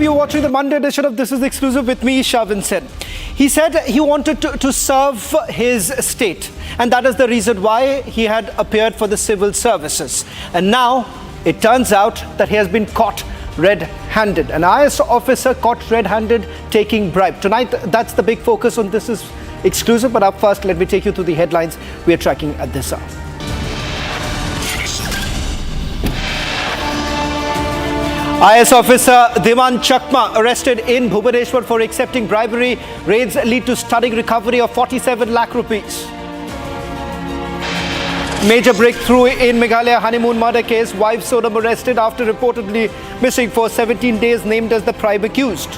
you're watching the Monday edition of This Is Exclusive with me, Rs.10. He said he wanted to serve his state, and that is the reason why he had appeared for the civil services. And now it turns out that he has been caught red-handed. An IAS officer caught red-handed taking bribe. Tonight, that's the big focus on This Is Exclusive. But up first, let me take you through the headlines we are tracking at this hour. IAS officer Dhiman Chakma arrested in Bhubaneswar for accepting bribery. Raids lead to stunning recovery of 47 lakh rupees. Major breakthrough in Meghalaya honeymoon murder case. Wife Sonam arrested after reportedly missing for 17 days, named as the prime accused.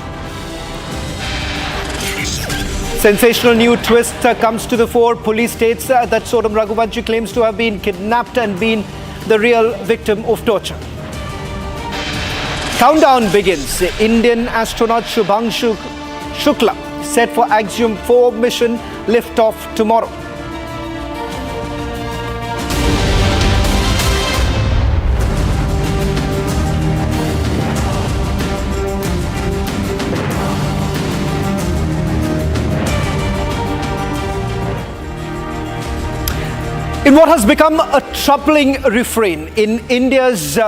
Sensational new twist comes to the fore. Police states that Sonam Raghuvanshi claims to have been kidnapped and been the real victim of torture. Countdown begins. Indian astronaut Shubhangshu Shukla set for Axiom 4 mission liftoff tomorrow. In what has become a troubling refrain in India's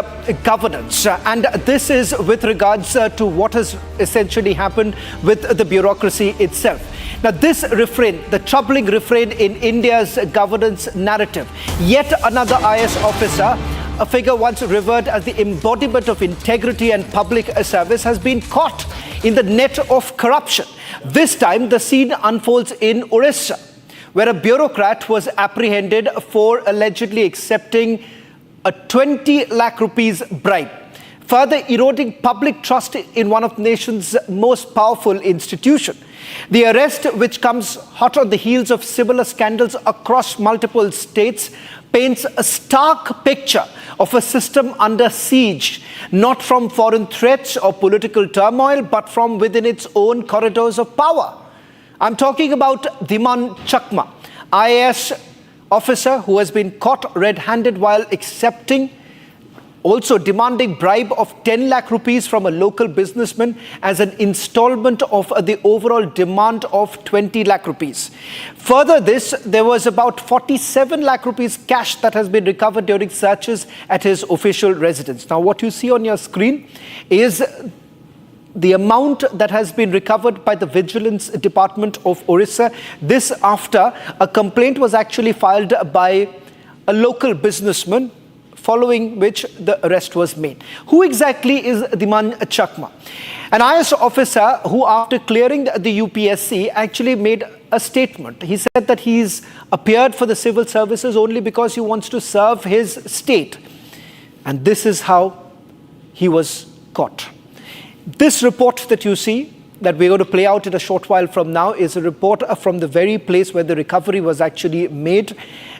governance, and this is with regards to what has essentially happened with the bureaucracy itself. Now, this refrain, the troubling refrain in India's governance narrative, yet another IAS officer, a figure once revered as the embodiment of integrity and public service, has been caught in the net of corruption. This time, the scene unfolds in Orissa, where a bureaucrat was apprehended for allegedly accepting a 20 lakh rupees bribe, further eroding public trust in one of the nation's most powerful institutions. The arrest, which comes hot on the heels of similar scandals across multiple states, paints a stark picture of a system under siege, not from foreign threats or political turmoil, but from within its own corridors of power. I'm talking about Dhiman Chakma, IAS officer who has been caught red-handed while also demanding bribe of 10 lakh rupees from a local businessman as an installment of the overall demand of 20 lakh rupees. Further there was about 47 lakh rupees cash that has been recovered during searches at his official residence. Now, what you see on your screen is the amount that has been recovered by the Vigilance Department of Orissa. This after a complaint was actually filed by a local businessman, following which the arrest was made. Who exactly is Dhiman Chakma? An IAS officer who, after clearing the UPSC, actually made a statement. He said that he's appeared for the civil services only because he wants to serve his state. And this is how he was caught. This report that you see, that we're going to play out in a short while from now, is a report from the very place where the recovery was actually made.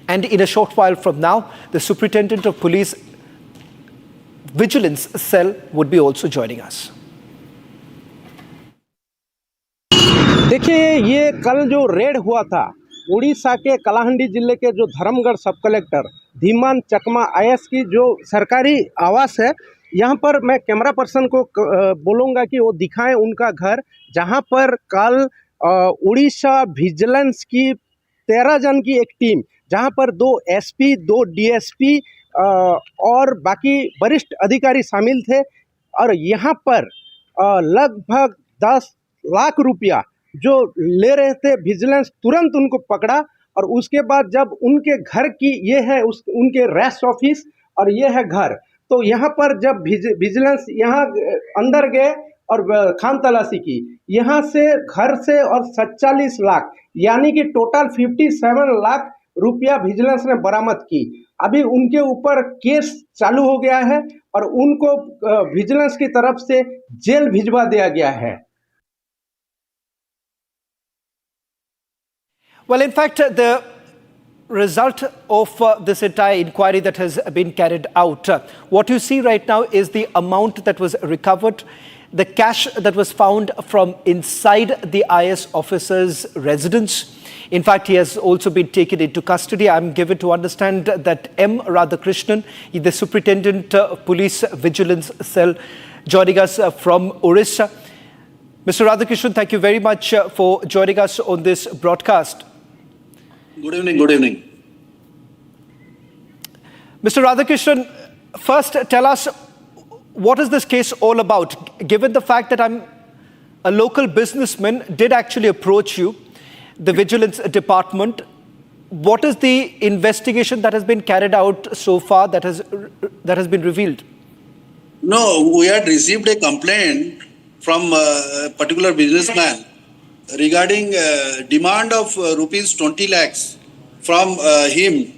And in a short while from now, the Superintendent of Police Vigilance Cell would be also joining us. देखिए, ये कल जो red हुआ था उड़ीसा के कलाहंडी जिले के जो धर्मगढ़ सब कलेक्टर धीमान चकमा IAS की जो सरकारी आवास है, यहाँ पर मैं कैमरा पर्सन को बोलूँगा कि वो दिखाएं उनका घर, जहाँ पर कल उड़ीसा विजिलेंस की 13 जन की एक टीम, जहाँ पर 2 SP, 2 DSP और बाकी वरिष्ठ अधिकारी शामिल थे। और यहाँ पर लगभग 10 लाख रुपया जो ले रहे थे, विजिलेंस तुरंत उनको पकड़ा। और उसके बाद जब उनके घर की ये है उनके रेस्ट ऑफिस और ये है घर, तो यहाँ पर जब विजिलेंस यहाँ अंदर गए और खान तलाशी की, यहाँ से घर से और 47 लाख यानी कि टोटल 57 लाख रुपया विजिलेंस ने बरामद की। अभी उनके ऊपर केस चालू हो गया है और उनको विजिलेंस की तरफ से जेल भिजवा दिया गया है। Well, in fact, the result of this entire inquiry that has been carried out, what you see right now is the amount that was recovered, the cash that was found from inside the IAS officer's residence. In fact, he has also been taken into custody. I'm given to understand that M. Radhakrishnan, the Superintendent Police Vigilance Cell, joining us from Orissa. Mr. Radhakrishnan, thank you very much for joining us on this broadcast. Good evening. Good evening. Mr. Radhakrishnan, first tell us, what is this case all about? Given the fact that a local businessman did actually approach you, the Vigilance Department, what is the investigation that has been carried out so far that has been revealed? No, we had received a complaint from a particular businessman regarding demand of rupees 20 lakhs from him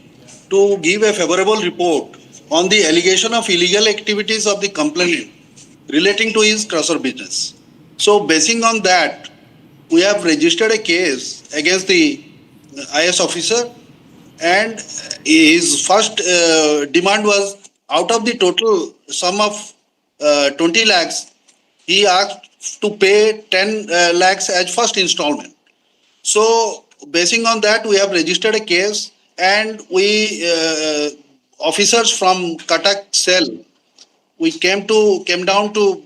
to give a favorable report on the allegation of illegal activities of the complainant relating to his crusher business. So, basing on that, we have registered a case against the IAS officer, and his first demand was, out of the total sum of 20 lakhs, he asked to pay 10 lakhs as first installment. So, basing on that, we have registered a case, and we officers from Cuttack cell, we came down to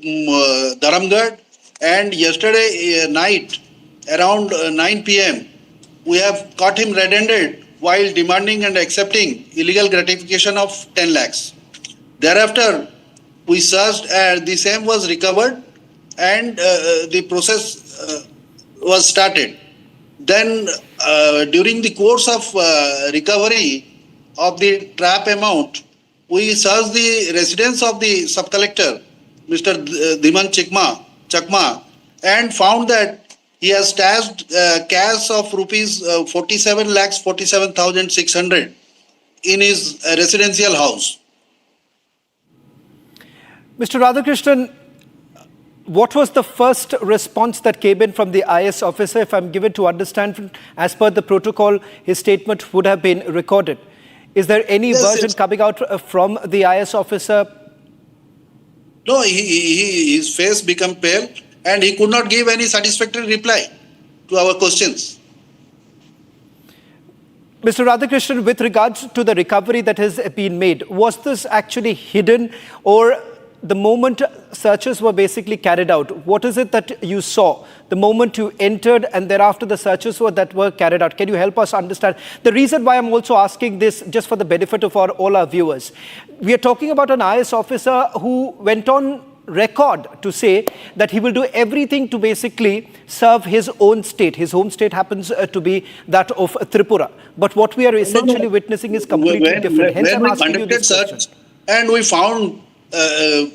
Dharamgarh, and yesterday night around 9 p.m. we have caught him red-handed while demanding and accepting illegal gratification of 10 lakhs. Thereafter, we searched and the same was recovered, and the process was started. Then during the course of recovery of the trap amount, we searched the residence of the sub-collector, Mr. Dhiman Chakma, and found that he has stashed cash of rupees 47 lakhs 47,600 in his residential house. Mr. Radhakrishnan, what was the first response that came in from the IAS officer? If I'm given to understand, as per the protocol, his statement would have been recorded. Is there any version coming out from the IAS officer? No, his face became pale and he could not give any satisfactory reply to our questions. Mr. Radhakrishnan, with regards to the recovery that has been made, was this actually hidden, or the moment searches were basically carried out, what is it that you saw the moment you entered and thereafter the searches that were carried out? Can you help us understand? The reason why I'm also asking this, just for the benefit of all our viewers, we are talking about an IAS officer who went on record to say that he will do everything to basically serve his own state. His home state happens to be that of Tripura. But what we are essentially witnessing is completely different. Hence, I'm asking you this question. And we found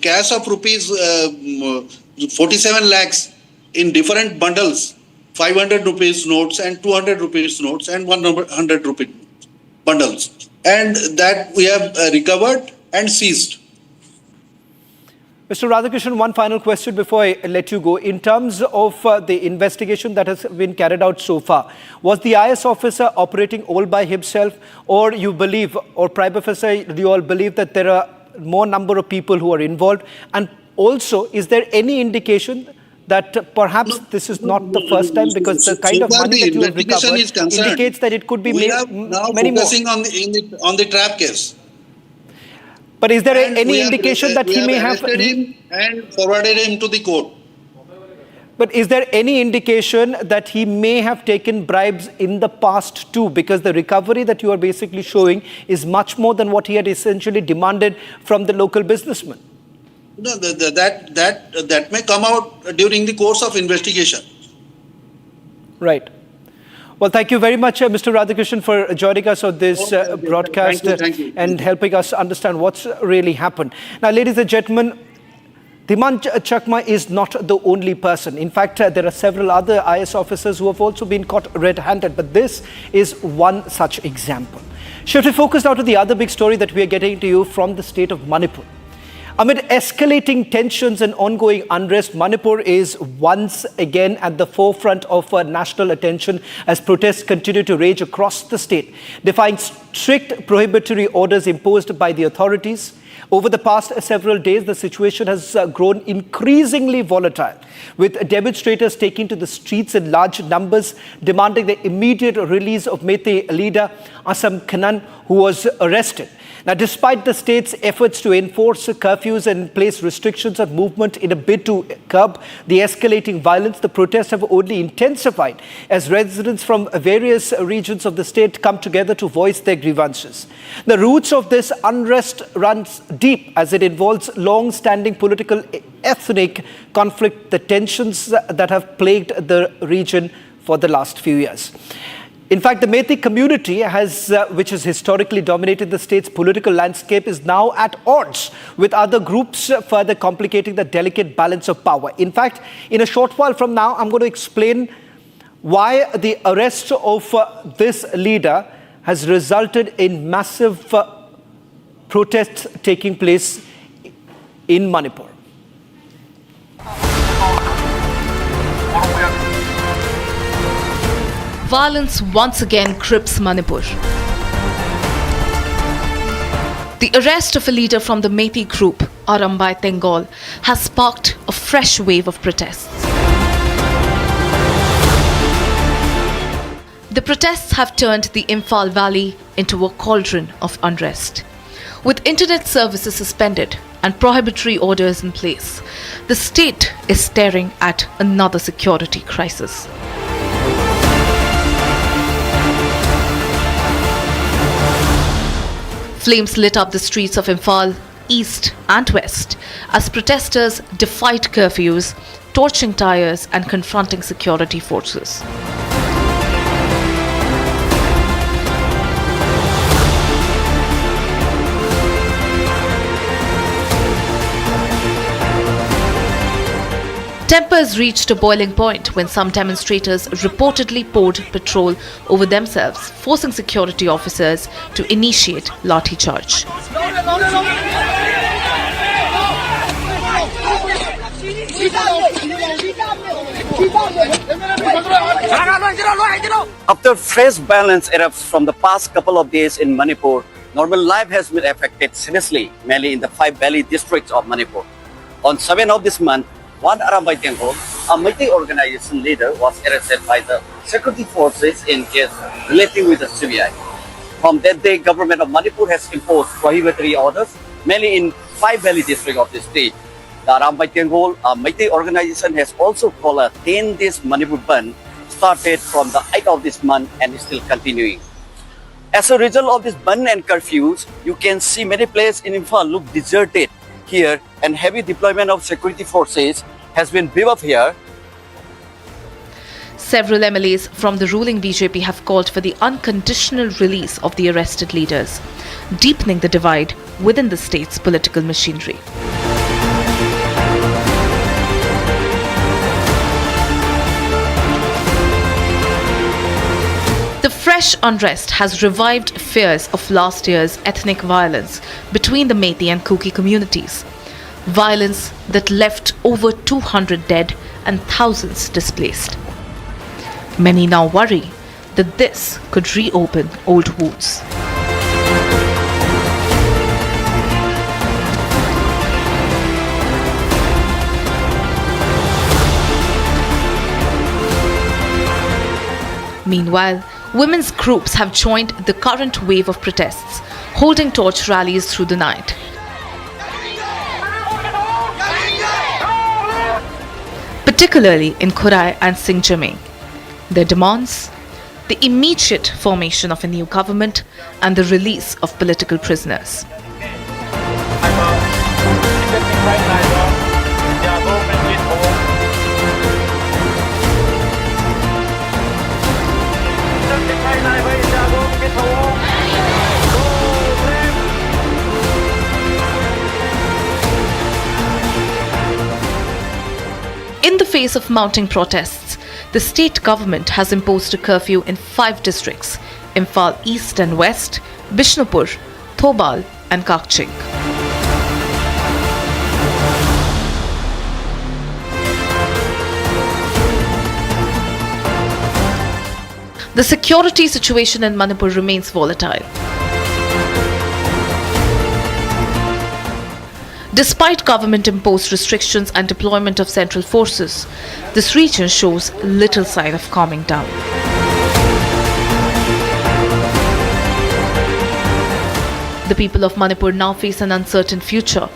cash of rupees 47 lakhs in different bundles, 500 rupees notes and 200 rupees notes and 100 rupee bundles. And that we have recovered and seized. Mr. Radhakrishnan, one final question before I let you go. In terms of the investigation that has been carried out so far, was the IAS officer operating all by himself, or you believe, or prima facie, do you all believe that there are more number of people who are involved? And also, is there any indication that perhaps this is not the first time, because the kind of money that you have recovered indicates that it could be many more? Focusing on the trap case. But is there any indication that he may have arrested him and forwarded him to the court? But is there any indication that he may have taken bribes in the past too? Because the recovery that you are basically showing is much more than what he had essentially demanded from the local businessman. No, that may come out during the course of investigation. Right. Well, thank you very much, Mr. Radhakrishnan, for joining us on this broadcast thank you. And helping us understand what's really happened. Now, ladies and gentlemen, Dhiman Chakma is not the only person. In fact, there are several other IAS officers who have also been caught red-handed, but this is one such example. Shifting focus now to the other big story that we are getting to you from the state of Manipur. Amid escalating tensions and ongoing unrest, Manipur is once again at the forefront of national attention as protests continue to rage across the state, defying strict prohibitory orders imposed by the authorities. Over the past several days, the situation has grown increasingly volatile, with demonstrators taking to the streets in large numbers, demanding the immediate release of Meitei leader Asam Khanan, who was arrested. Now, despite the state's efforts to enforce curfews and place restrictions on movement in a bid to curb the escalating violence, the protests have only intensified as residents from various regions of the state come together to voice their grievances. The roots of this unrest runs deep as it involves long-standing political ethnic conflict, the tensions that have plagued the region for the last few years. In fact, the Meitei community, which has historically dominated the state's political landscape, is now at odds with other groups, further complicating the delicate balance of power. In fact, in a short while from now, I'm going to explain why the arrest of this leader has resulted in massive protests taking place in Manipur. Violence once again grips Manipur. The arrest of a leader from the Meitei group, Rs.10 has sparked a fresh wave of protests. The protests have turned the Imphal Valley into a cauldron of unrest. With internet services suspended and prohibitory orders in place, the state is staring at another security crisis. Flames lit up the streets of Imphal, east and west, as protesters defied curfews, torching tires and confronting security forces. Tempers reached a boiling point when some demonstrators reportedly poured petrol over themselves, forcing security officers to initiate lathi charge. After fresh violence erupts from the past couple of days in Manipur, normal life has been affected seriously, mainly in the 5 valley districts of Manipur. On 7th of this month, one Rs.10, a Meitei organization leader, was arrested by the security forces in case relating with the CBI. From that day, government of Manipur has imposed prohibitory orders, mainly in 5 valley districts of the state. The Rs.10, a Meitei organization, has also called a 10 days Manipur ban, started from the 8th of this month and is still continuing. As a result of this ban and curfews, you can see many places in Imphal look deserted here, and heavy deployment of security forces has been beefed up here. Several MLAs from the ruling BJP have called for the unconditional release of the arrested leaders, deepening the divide within the state's political machinery. The fresh unrest has revived fears of last year's ethnic violence between the Meitei and Kuki communities. Violence that left over 200 dead and thousands displaced. Many now worry that this could reopen old wounds. Meanwhile, women's groups have joined the current wave of protests, holding torch rallies through the night. Particularly in Khurai and Singjameng. Their demands: the immediate formation of a new government and the release of political prisoners. In the face of mounting protests, the state government has imposed a curfew in 5 districts: Imphal East and West, Bishnupur, Thobal and Kakching. The security situation in Manipur remains volatile. Despite government-imposed restrictions and deployment of central forces, this region shows little sign of calming down. The people of Manipur now face an uncertain future.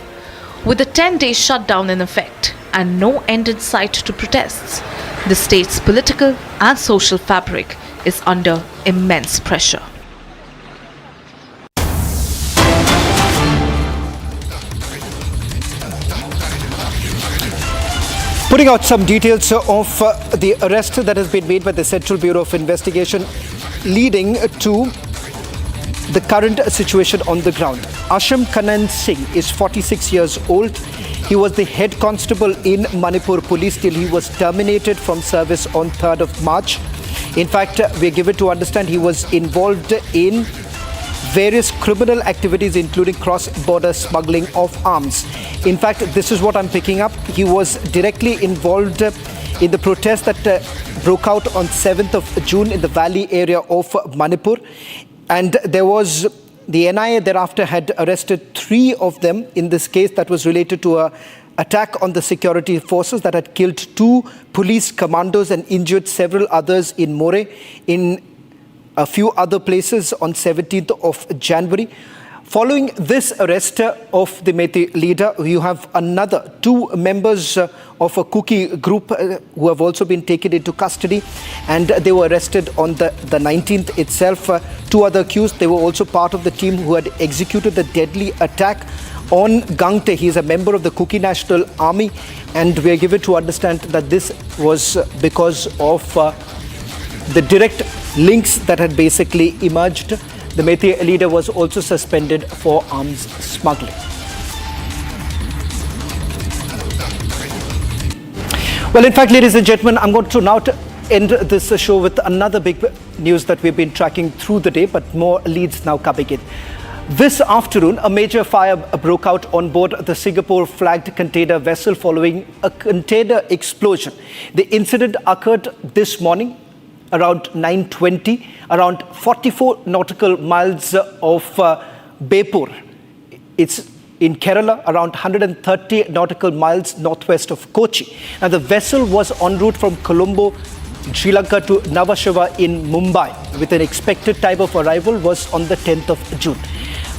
With a 10-day shutdown in effect and no end in sight to protests, the state's political and social fabric is under immense pressure. Putting out some details of the arrest that has been made by the Central Bureau of Investigation, leading to the current situation on the ground. Asham Kanan Singh is 46 years old. He was the head constable in Manipur Police till he was terminated from service on 3rd of March. In fact, we are given to understand he was involved in various criminal activities, including cross-border smuggling of arms. In fact, this is what I'm picking up. He was directly involved in the protest that broke out on 7th of June in the valley area of Manipur. And there was, the NIA thereafter had arrested 3 of them in this case that was related to an attack on the security forces that had killed 2 police commandos and injured several others in More, in a few other places on 17th of January. Following this arrest of the Meitei leader, you have another 2 members of a Kuki group who have also been taken into custody, and they were arrested on the 19th itself. 2 other accused, they were also part of the team who had executed the deadly attack on Gangte. He is a member of the Kuki National Army, and we are given to understand that this was because of the direct links that had basically emerged. The Meitei leader was also suspended for arms smuggling. Well, in fact, ladies and gentlemen, I'm going to now end this show with another big news that we've been tracking through the day, but more leads now coming in. This afternoon, a major fire broke out on board the Singapore-flagged container vessel following a container explosion. The incident occurred this morning around 9:20, around 44 nautical miles of Bepur. It's in Kerala, around 130 nautical miles northwest of Kochi. And the vessel was en route from Colombo, Sri Lanka to Navashiva in Mumbai, with an expected time of arrival was on the 10th of June.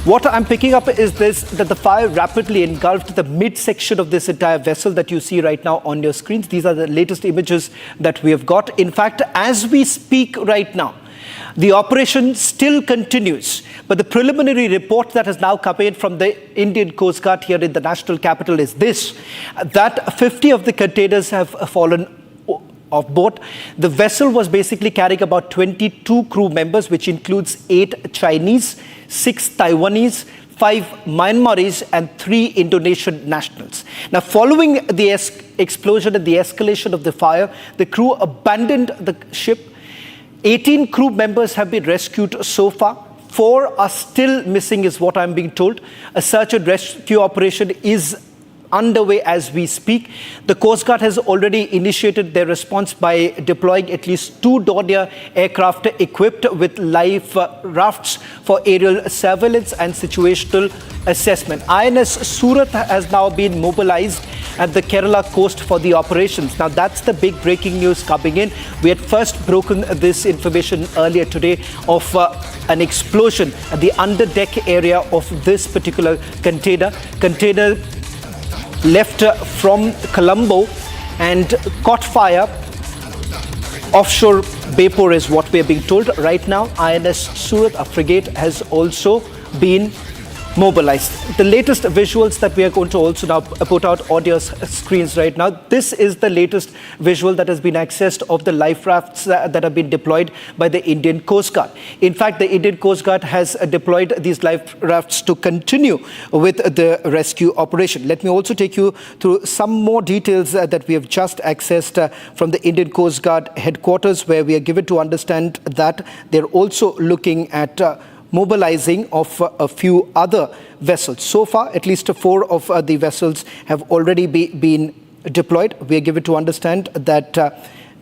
What I'm picking up is this, that the fire rapidly engulfed the midsection of this entire vessel that you see right now on your screens. These are the latest images that we have got. In fact, as we speak right now, the operation still continues. But the preliminary report that has now come in from the Indian Coast Guard here in the national capital is this, that 50 of the containers have fallen off board. The vessel was basically carrying about 22 crew members, which includes 8 Chinese, 6 Taiwanese, 5 Myanmaris and 3 Indonesian nationals. Now, following the explosion and the escalation of the fire, the crew abandoned the ship. 18 crew members have been rescued so far. 4 are still missing is what I'm being told. A search and rescue operation is underway as we speak. The Coast Guard has already initiated their response by deploying at least 2 Dornier aircraft equipped with live rafts for aerial surveillance and situational assessment. INS Surat has now been mobilized at the Kerala coast for the operations. Now, that's the big breaking news coming in. We had first broken this information earlier today of an explosion at the underdeck area of this particular container. Container left from Colombo and caught fire offshore Bepur is what we are being told. Right now, INS Surat, a frigate, has also been mobilized. The latest visuals that we are going to also now put out on your screens right now. This is the latest visual that has been accessed of the life rafts that have been deployed by the Indian Coast Guard. In fact, the Indian Coast Guard has deployed these life rafts to continue with the rescue operation. Let me also take you through some more details that we have just accessed from the Indian Coast Guard headquarters, where we are given to understand that they're also looking at mobilizing of a few other vessels. So far, at least 4 of the vessels have already been deployed. We are given to understand that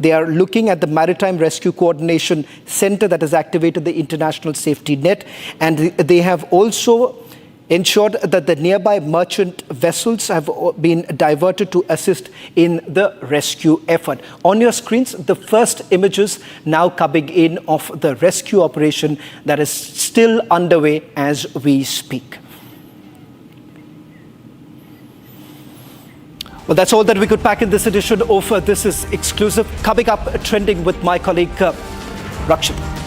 they are looking at the Maritime Rescue Coordination Center that has activated the International Safety Net, and they have also ensured that the nearby merchant vessels have been diverted to assist in the rescue effort. On your screens, the first images now coming in of the rescue operation that is still underway as we speak. Well, that's all that we could pack in this edition of This Is Exclusive. Coming up, trending with my colleague Rakshan.